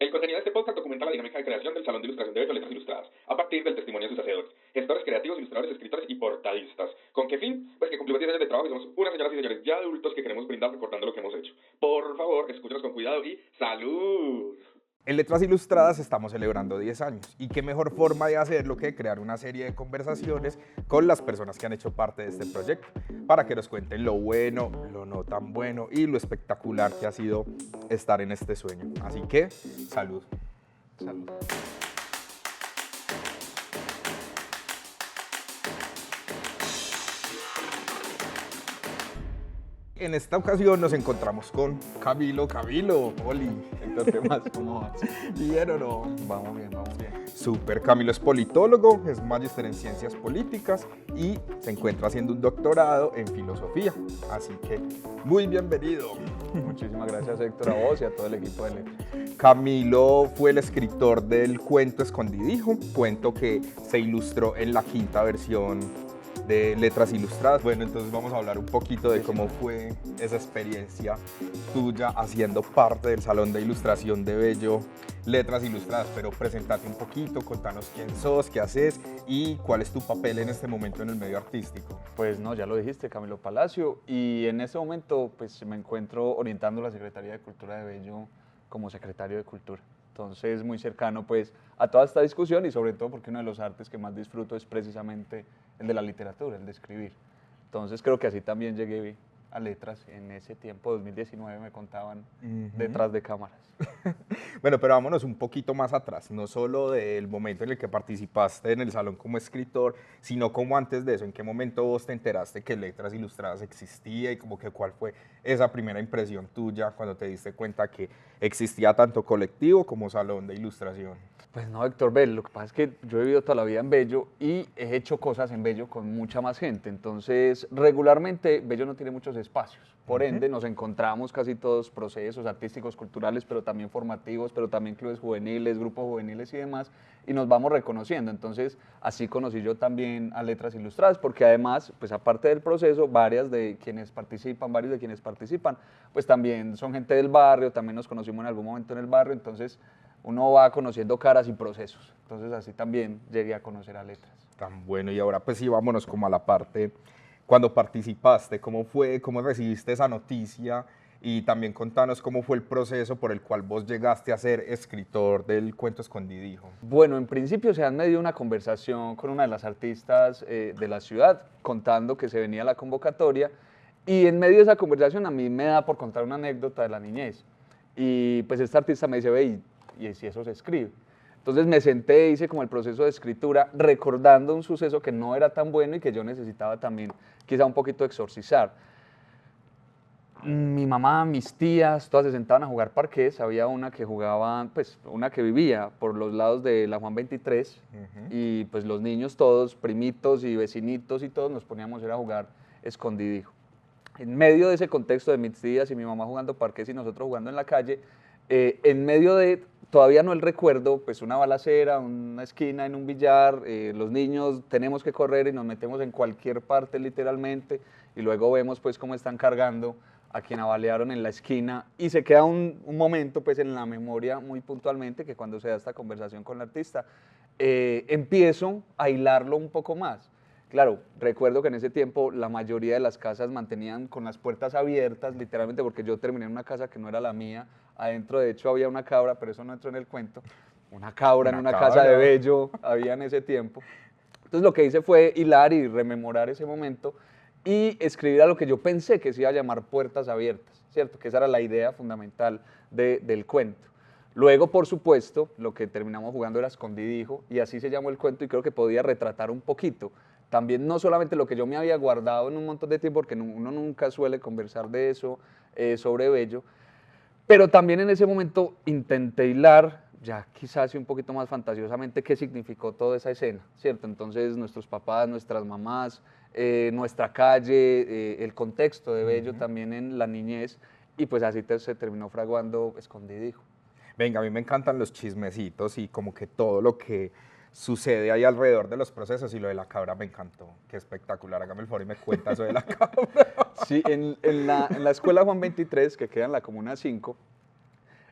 El contenido de este podcast documenta la dinámica de creación del Salón de Ilustración de Bello Letras Ilustradas, a partir del testimonio de sus hacedores, gestores creativos, ilustradores, escritores y portadistas. ¿Con qué fin? Pues que cumplimos 10 años de trabajo y somos unas señoras y señores ya adultos que queremos brindar recordando lo que hemos hecho. Por favor, escúchenos con cuidado y ¡salud! En Letras Ilustradas estamos celebrando 10 años y qué mejor forma de hacerlo que crear una serie de conversaciones con las personas que han hecho parte de este proyecto para que nos cuenten lo bueno, lo no tan bueno y lo espectacular que ha sido estar en este sueño. Así que, salud. Salud. En esta ocasión nos encontramos con Camilo. Camilo, Oli. Héctor, ¿qué más? ¿Cómo vas? ¿Bien o no? Vamos bien, vamos bien. Súper, Camilo es politólogo, es magíster en ciencias políticas y se encuentra haciendo un doctorado en filosofía. Así que, muy bienvenido. Muchísimas gracias, Héctor, a vos y a todo el equipo de Letras. Camilo fue el escritor del cuento Escondidijo, cuento que se ilustró en la quinta versión de Letras Ilustradas. Bueno, entonces vamos a hablar un poquito de cómo fue esa experiencia tuya haciendo parte del Salón de Ilustración de Bello Letras Ilustradas, pero presentate un poquito, contanos quién sos, qué haces y cuál es tu papel en este momento en el medio artístico. Pues no, ya lo dijiste, Camilo Palacio, y en este momento pues me encuentro orientando la Secretaría de Cultura de Bello como secretario de Cultura. Entonces, muy cercano pues a toda esta discusión y sobre todo porque uno de los artes que más disfruto es precisamente el de la literatura, el de escribir. Entonces, creo que así también llegué a Letras en ese tiempo, 2019, me contaban detrás de cámaras. Bueno, pero vámonos un poquito más atrás, no solo del momento en el que participaste en el salón como escritor, sino como antes de eso, ¿en qué momento vos te enteraste que Letras Ilustradas existía y como que cuál fue esa primera impresión tuya cuando te diste cuenta que existía tanto colectivo como salón de ilustración? Pues no, Héctor, Bell, lo que pasa es que yo he vivido toda la vida en Bello y he hecho cosas en Bello con mucha más gente. Entonces, regularmente Bello no tiene muchos espacios. Por ende, nos encontramos casi todos procesos artísticos, culturales, pero también formativos, pero también clubes juveniles, grupos juveniles y demás, y nos vamos reconociendo. Entonces, así conocí yo también a Letras Ilustradas, porque además, pues aparte del proceso, varios de quienes participan, pues también son gente del barrio, también nos conocimos en algún momento en el barrio, entonces uno va conociendo caras y procesos. Entonces así también llegué a conocer a Letras. Tan bueno, y ahora pues sí, vámonos como a la parte, cuando participaste, ¿cómo fue, cómo recibiste esa noticia? Y también contanos cómo fue el proceso por el cual vos llegaste a ser escritor del cuento Escondidijo. Bueno, en principio se han medido una conversación con una de las artistas de la ciudad, contando que se venía la convocatoria, y en medio de esa conversación a mí me da por contar una anécdota de la niñez. Y pues esta artista me dice, ve, y si eso se escribe. Entonces me senté, hice como el proceso de escritura, recordando un suceso que no era tan bueno y que yo necesitaba también quizá un poquito exorcizar. Mi mamá, mis tías, todas se sentaban a jugar parqués. Había una que jugaba, pues una que vivía por los lados de la Juan 23 y pues los niños todos, primitos y vecinitos y todos nos poníamos a ir a jugar escondidijo. En medio de ese contexto de mis tías y mi mamá jugando parqués y nosotros jugando en la calle, en medio de, todavía no el recuerdo, pues una balacera, una esquina en un billar, los niños tenemos que correr y nos metemos en cualquier parte literalmente y luego vemos pues cómo están cargando a quien abalearon en la esquina y se queda un momento pues en la memoria muy puntualmente que cuando se da esta conversación con el artista empiezo a hilarlo un poco más. Claro, recuerdo que en ese tiempo la mayoría de las casas mantenían con las puertas abiertas, literalmente porque yo terminé en una casa que no era la mía. Adentro, de hecho, había una cabra, pero eso no entró en el cuento. Una cabra en una casa de Bello había en ese tiempo. Entonces lo que hice fue hilar y rememorar ese momento y escribir a lo que yo pensé que se iba a llamar Puertas Abiertas, ¿cierto? Que esa era la idea fundamental del cuento. Luego, por supuesto, lo que terminamos jugando era Escondidijo y así se llamó el cuento y creo que podía retratar un poquito. También no solamente lo que yo me había guardado en un montón de tiempo, porque uno nunca suele conversar de eso sobre Bello, pero también en ese momento intenté hilar, ya quizás un poquito más fantasiosamente, qué significó toda esa escena, ¿cierto? Entonces nuestros papás, nuestras mamás, nuestra calle, el contexto de Bello también en la niñez, y pues así se terminó fraguando Escondidijo. Venga, a mí me encantan los chismecitos y como que todo lo que sucede ahí alrededor de los procesos y lo de la cabra me encantó. Qué espectacular, hágame el favor y me cuenta eso de la cabra. Sí, en la escuela Juan 23, que queda en la Comuna 5,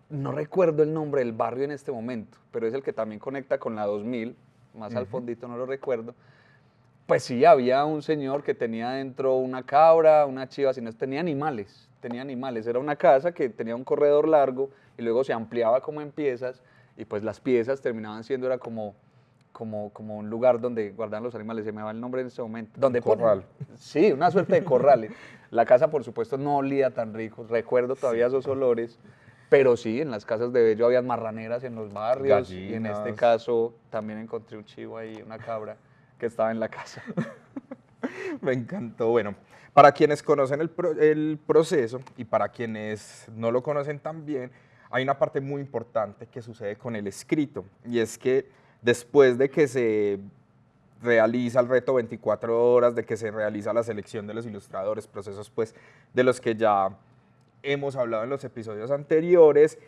no recuerdo el nombre del barrio en este momento, pero es el que también conecta con la 2000, más al fondito no lo recuerdo. Pues sí, había un señor que tenía dentro una cabra, una chiva, si no, tenía animales, Era una casa que tenía un corredor largo y luego se ampliaba como en piezas y pues las piezas terminaban siendo, era como un lugar donde guardaban los animales, se me va el nombre en este momento. Donde corral. Sí, una suerte de corrales. La casa, por supuesto, no olía tan rico, recuerdo todavía esos olores, pero sí, en las casas de Bello había marraneras en los barrios y en este Gallinas. caso también encontré un chivo ahí, una cabra que estaba en la casa. Me encantó. Bueno, para quienes conocen el proceso y para quienes no lo conocen tan bien, hay una parte muy importante que sucede con el escrito, y es que después de que se realiza el reto 24 horas, de que se realiza la selección de los ilustradores, procesos pues de los que ya hemos hablado en los episodios anteriores,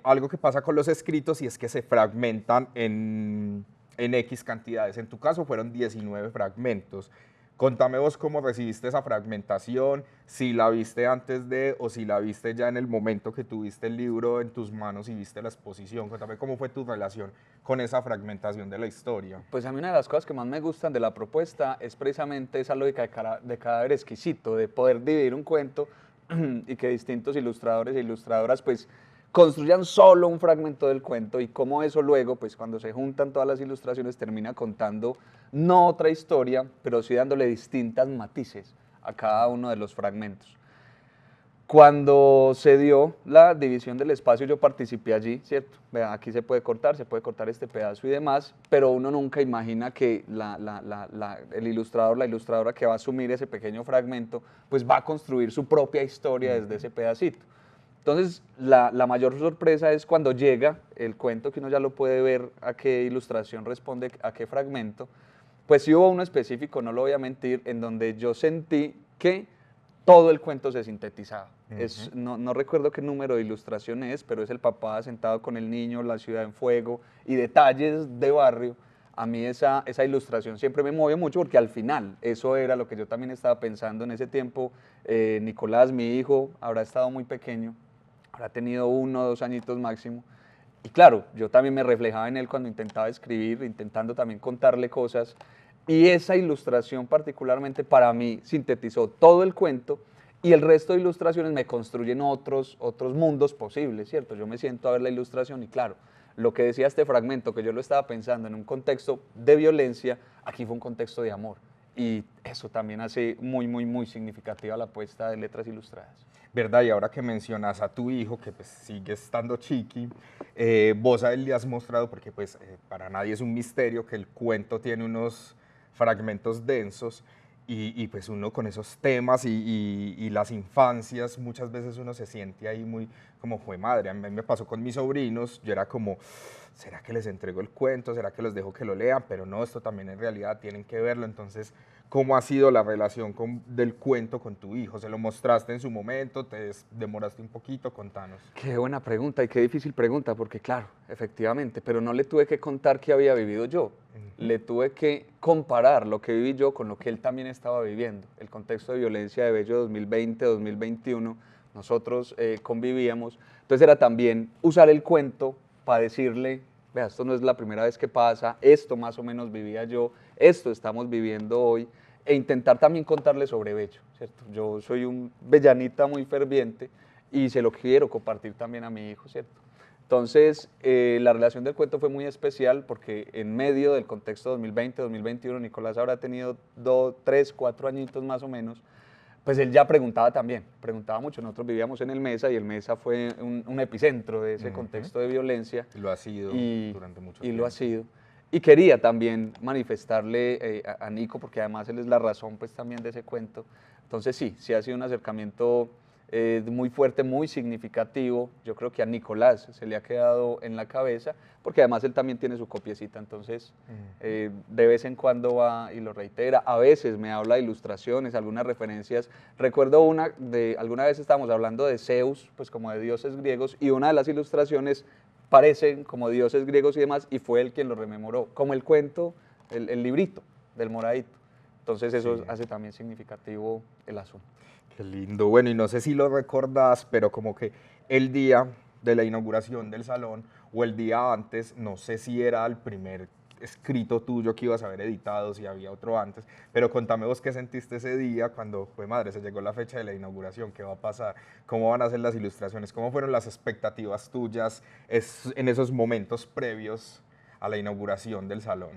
algo que pasa con los escritos y es que se fragmentan en X cantidades. En tu caso fueron 19 fragmentos. Contame vos cómo recibiste esa fragmentación, si la viste antes de o si la viste ya en el momento que tuviste el libro en tus manos y viste la exposición. Contame cómo fue tu relación con esa fragmentación de la historia. Pues a mí una de las cosas que más me gustan de la propuesta es precisamente esa lógica de cadáver exquisito, de poder dividir un cuento y que distintos ilustradores e ilustradoras pues construyan solo un fragmento del cuento y cómo eso luego, pues cuando se juntan todas las ilustraciones, termina contando no otra historia, pero sí dándole distintas matices a cada uno de los fragmentos. Cuando se dio la división del espacio, yo participé allí, ¿cierto? Vean, aquí se puede cortar este pedazo y demás, pero uno nunca imagina que el ilustrador, la ilustradora que va a asumir ese pequeño fragmento, pues va a construir su propia historia desde ese pedacito. Entonces, la mayor sorpresa es cuando llega el cuento, que uno ya lo puede ver a qué ilustración responde, a qué fragmento. Pues sí hubo uno específico, no lo voy a mentir, en donde yo sentí que todo el cuento se sintetizaba. No recuerdo qué número de ilustración es, pero es el papá sentado con el niño, la ciudad en fuego y detalles de barrio. A mí esa ilustración siempre me movió mucho porque al final eso era lo que yo también estaba pensando en ese tiempo. Nicolás, mi hijo, habrá estado muy pequeño, habrá tenido 1 o 2 añitos máximo. Y claro, yo también me reflejaba en él cuando intentaba escribir, intentando también contarle cosas. Y esa ilustración particularmente para mí sintetizó todo el cuento y el resto de ilustraciones me construyen otros mundos posibles, ¿cierto? Yo me siento a ver la ilustración y claro, lo que decía este fragmento, que yo lo estaba pensando en un contexto de violencia, aquí fue un contexto de amor. Y eso también hace muy, muy, muy significativa la apuesta de letras ilustradas. ¿Verdad? Y ahora que mencionas a tu hijo, que pues sigue estando chiqui, vos a él le has mostrado, porque pues para nadie es un misterio que el cuento tiene unos fragmentos densos y pues uno con esos temas y las infancias, muchas veces uno se siente ahí muy como fue madre. A mí me pasó con mis sobrinos, yo era como, ¿será que les entrego el cuento? ¿Será que los dejo que lo lean? Pero no, esto también en realidad tienen que verlo. Entonces, ¿cómo ha sido la relación del cuento con tu hijo? ¿Se lo mostraste en su momento? ¿Te demoraste un poquito? Contanos. Qué buena pregunta y qué difícil pregunta, porque claro, efectivamente, pero no le tuve que contar qué había vivido yo. Le tuve que comparar lo que viví yo con lo que él también estaba viviendo. El contexto de violencia de Bello 2020-2021, nosotros convivíamos. Entonces era también usar el cuento para decirle, vea, esto no es la primera vez que pasa, esto más o menos vivía yo, esto estamos viviendo hoy, e intentar también contarle sobre Bello, ¿cierto? Yo soy un bellanita muy ferviente y se lo quiero compartir también a mi hijo, ¿cierto? Entonces, la relación del cuento fue muy especial porque en medio del contexto 2020-2021, Nicolás habrá tenido 2, 3, 4 añitos más o menos, pues él ya preguntaba también, preguntaba mucho. Nosotros vivíamos en el Mesa y el Mesa fue un epicentro de ese contexto de violencia. Y lo ha sido durante mucho tiempo. Y lo ha sido. Y quería también manifestarle a Nico, porque además él es la razón pues también de ese cuento. Entonces sí ha sido un acercamiento muy fuerte, muy significativo. Yo creo que a Nicolás se le ha quedado en la cabeza, porque además él también tiene su copiecita, entonces de vez en cuando va y lo reitera. A veces me habla de ilustraciones, algunas referencias. Recuerdo alguna vez estábamos hablando de Zeus, pues como de dioses griegos, y una de las ilustraciones parecen como dioses griegos y demás, y fue él quien lo rememoró, como el cuento, el librito del moradito. Entonces eso hace también significativo el asunto. Qué lindo. Bueno, y no sé si lo recordás, pero como que el día de la inauguración del salón o el día antes, no sé si era el primer escrito tuyo que ibas a haber editado, si había otro antes, pero contame vos qué sentiste ese día cuando, fue madre, se llegó la fecha de la inauguración, qué va a pasar, cómo van a ser las ilustraciones, cómo fueron las expectativas tuyas en esos momentos previos a la inauguración del salón.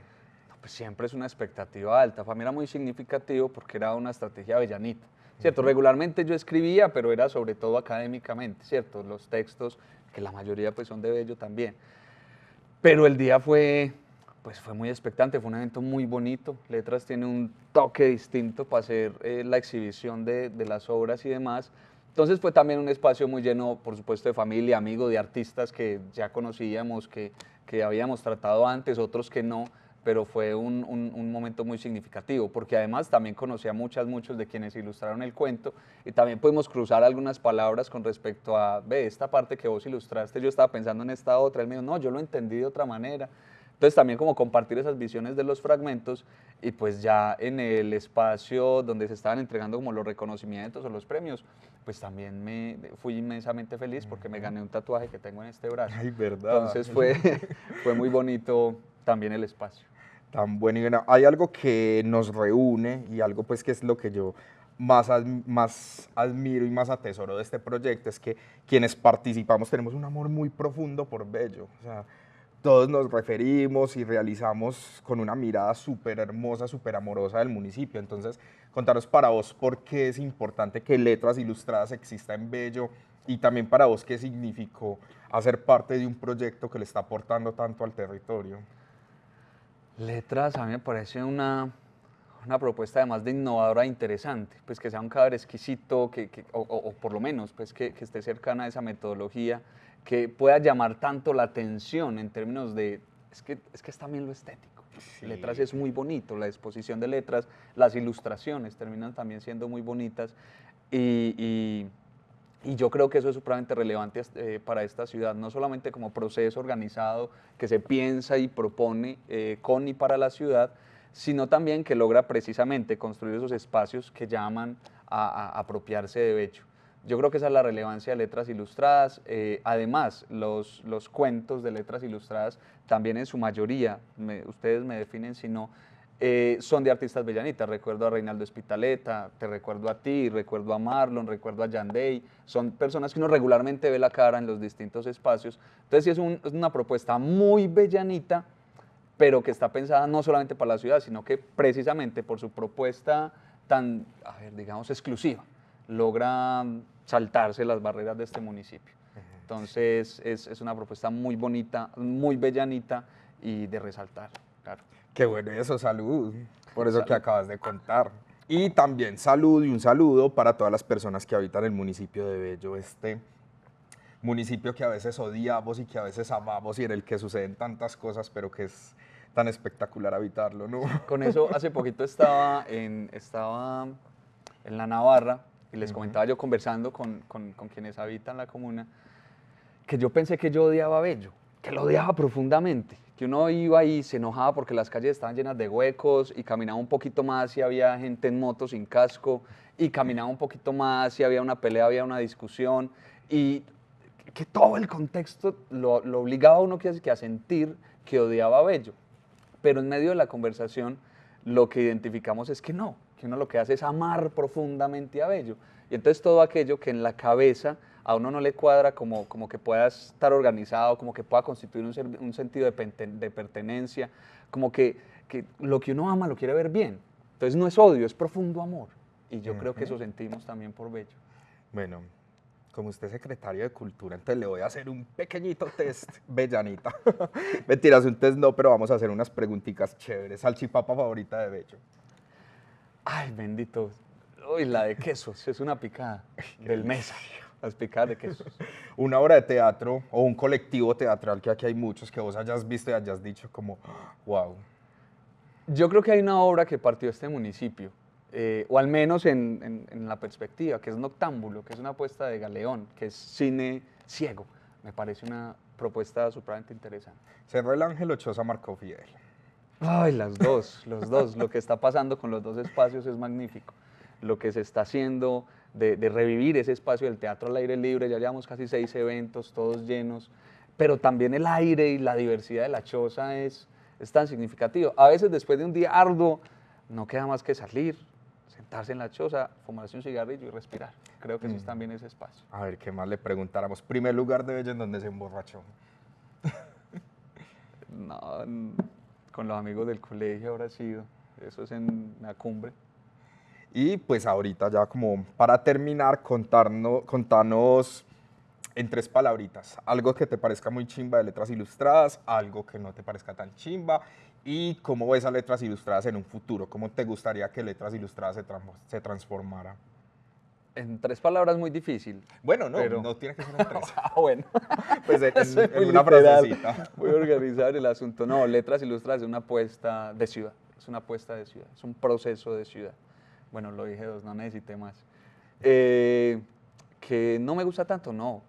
Pues siempre es una expectativa alta. Para mí era muy significativo porque era una estrategia avellanita, ¿cierto? Regularmente yo escribía, pero era sobre todo académicamente, ¿cierto? Los textos, que la mayoría pues son de Bello también. Pero el día pues fue muy expectante, fue un evento muy bonito. Letras tiene un toque distinto para hacer la exhibición de las obras y demás. Entonces fue también un espacio muy lleno, por supuesto, de familia, amigos, de artistas que ya conocíamos, que habíamos tratado antes, otros que no, pero fue un momento muy significativo, porque además también conocí a muchos de quienes ilustraron el cuento y también pudimos cruzar algunas palabras con respecto a, ve, esta parte que vos ilustraste, yo estaba pensando en esta otra, él me dijo, no, yo lo entendí de otra manera. Entonces también como compartir esas visiones de los fragmentos y pues ya en el espacio donde se estaban entregando como los reconocimientos o los premios, pues también me fui inmensamente feliz porque me gané un tatuaje que tengo en este brazo. Ay, verdad. Entonces fue muy bonito también el espacio. Tan bueno y bueno. Hay algo que nos reúne y algo pues que es lo que yo más admiro y más atesoro de este proyecto, es que quienes participamos tenemos un amor muy profundo por Bello. O sea, todos nos referimos y realizamos con una mirada súper hermosa, súper amorosa del municipio. Entonces, contaros para vos por qué es importante que Letras Ilustradas exista en Bello y también para vos qué significó hacer parte de un proyecto que le está aportando tanto al territorio. Letras a mí me parece una propuesta además de innovadora e interesante, pues que sea un cadáver exquisito, o por lo menos pues que esté cercana a esa metodología, que pueda llamar tanto la atención en términos de, es que es también lo estético. Sí. Letras es muy bonito, la exposición de letras, las ilustraciones terminan también siendo muy bonitas y yo creo que eso es supremamente relevante para esta ciudad, no solamente como proceso organizado que se piensa y propone con y para la ciudad, sino también que logra precisamente construir esos espacios que llaman a apropiarse de Bello. Yo creo que esa es la relevancia de Letras Ilustradas. Además, los cuentos de Letras Ilustradas también en su mayoría, ustedes me definen si no, son de artistas bellanitas. Recuerdo a Reinaldo Espitaleta, te recuerdo a ti, recuerdo a Marlon, recuerdo a Yandey. Son personas que uno regularmente ve la cara en los distintos espacios. Entonces sí es una propuesta muy bellanita, pero que está pensada no solamente para la ciudad, sino que precisamente por su propuesta tan, digamos, exclusiva, logra saltarse las barreras de este municipio. Entonces es una propuesta muy bonita, muy bellanita y de resaltar, claro. Qué bueno eso, salud, por eso salud que acabas de contar. Y también salud y un saludo para todas las personas que habitan el municipio de Bello, este municipio que a veces odiamos y que a veces amamos y en el que suceden tantas cosas, pero que es tan espectacular habitarlo, ¿no? Con eso, hace poquito estaba en la Navarra y les comentaba yo conversando con quienes habitan la comuna, que yo pensé que yo odiaba Bello, que lo odiaba profundamente, que uno iba y se enojaba porque las calles estaban llenas de huecos y caminaba un poquito más y había gente en moto sin casco y caminaba un poquito más y había una pelea, había una discusión y que todo el contexto lo obligaba a uno que a sentir que odiaba a Bello. Pero en medio de la conversación lo que identificamos es que no, que uno lo que hace es amar profundamente a Bello. Y entonces todo aquello que en la cabeza a uno no le cuadra como que pueda estar organizado, como que pueda constituir un sentido de pertenencia, como que lo que uno ama lo quiere ver bien. Entonces no es odio, es profundo amor. Y yo creo que eso sentimos también por Bello. Bueno, como usted es secretario de Cultura, entonces le voy a hacer un pequeñito test, Bellanita. Mentiras, un test no, pero vamos a hacer unas preguntitas chéveres. ¿Salchipapa favorita de Bello? Ay, bendito. Uy, la de quesos, es una picada del Mesa. Las picadas de quesos. Una obra de teatro o un colectivo teatral, que aquí hay muchos, que vos hayas visto y hayas dicho como, wow. Yo creo que hay una obra que partió de este municipio, o al menos en la perspectiva, que es Noctámbulo, que es una apuesta de Galeón, que es cine ciego. Me parece una propuesta supremamente interesante. Cerró el Ángel Ochoa, Marco Fidel. Ay, los dos. Lo que está pasando con los dos espacios es magnífico. Lo que se está haciendo de revivir ese espacio del teatro al aire libre. Ya llevamos casi 6 eventos, todos llenos, pero también el aire y la diversidad de la choza es tan significativo. A veces después de un día arduo, no queda más que salir, sentarse en la choza, fumarse un cigarrillo y respirar. Creo que eso es también ese espacio. A ver, ¿qué más le preguntáramos? Primer lugar de Bella en donde se emborrachó. No, con los amigos del colegio habrá sido. Eso es en la cumbre. Y pues ahorita ya como para terminar, contanos en 3 palabritas, algo que te parezca muy chimba de Letras Ilustradas, algo que no te parezca tan chimba, y cómo ves a Letras Ilustradas en un futuro, cómo te gustaría que Letras Ilustradas se transformara. En 3 palabras muy difícil. Bueno, no, pero... no tiene que ser en 3. Bueno. Pues Soy muy en una literal. frasecita. Voy a organizar el asunto. No, Letras Ilustradas es una apuesta de ciudad. Es una apuesta de ciudad. Es un proceso de ciudad. Bueno, lo dije 2, no necesité más. Que no me gusta tanto, no.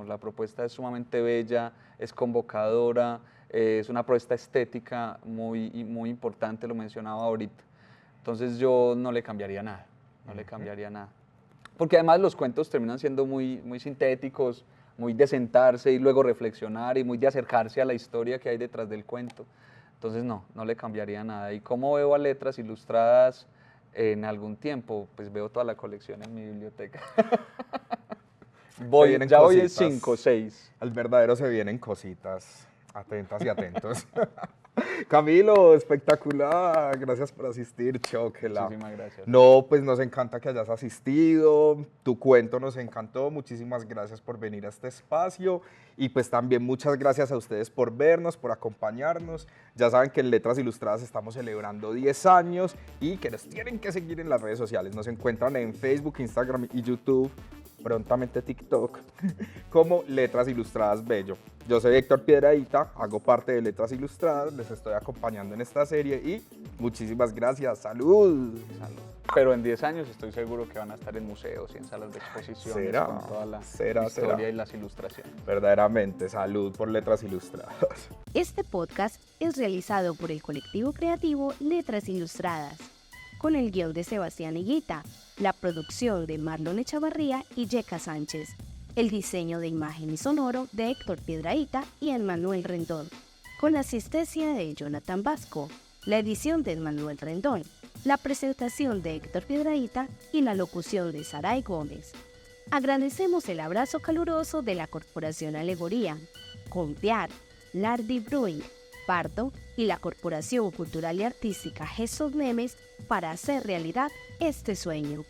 La propuesta es sumamente bella, es convocadora, es una propuesta estética muy importante, lo mencionaba ahorita. Entonces yo no le cambiaría nada, no le cambiaría nada. Porque además los cuentos terminan siendo muy sintéticos, muy de sentarse y luego reflexionar y muy de acercarse a la historia que hay detrás del cuento. Entonces no le cambiaría nada. ¿Y cómo veo a Letras Ilustradas en algún tiempo? Pues veo toda la colección en mi biblioteca. Voy en 5, 6. Al verdadero se vienen cositas. Atentas y atentos. Camilo, espectacular. Gracias por asistir, chóquela. Muchísimas gracias. No, pues nos encanta que hayas asistido. Tu cuento nos encantó. Muchísimas gracias por venir a este espacio. Y pues también muchas gracias a ustedes por vernos, por acompañarnos. Ya saben que en Letras Ilustradas estamos celebrando 10 años y que nos tienen que seguir en las redes sociales. Nos encuentran en Facebook, Instagram y YouTube, prontamente TikTok, como Letras Ilustradas Bello. Yo soy Héctor Piedradita, hago parte de Letras Ilustradas, les estoy acompañando en esta serie y muchísimas gracias. ¡Salud! Salud. Pero en 10 años estoy seguro que van a estar en museos y en salas de exposiciones ¿Será? con toda la ¿Será? historia y las ilustraciones. Verdaderamente, salud por Letras Ilustradas. Este podcast es realizado por el colectivo creativo Letras Ilustradas, con el guión de Sebastián Higuita, la producción de Marlon Echavarría y Yeka Sánchez, el diseño de imagen y sonoro de Héctor Piedrahita y Emmanuel Rendón, con la asistencia de Jonathan Vasco, la edición de Emmanuel Rendón, la presentación de Héctor Piedrahita y la locución de Saray Gómez. Agradecemos el abrazo caluroso de la Corporación Alegoría, Conviar, Lardi Bruin, Pardo y la Corporación Cultural y Artística Gestos Memes para hacer realidad este sueño.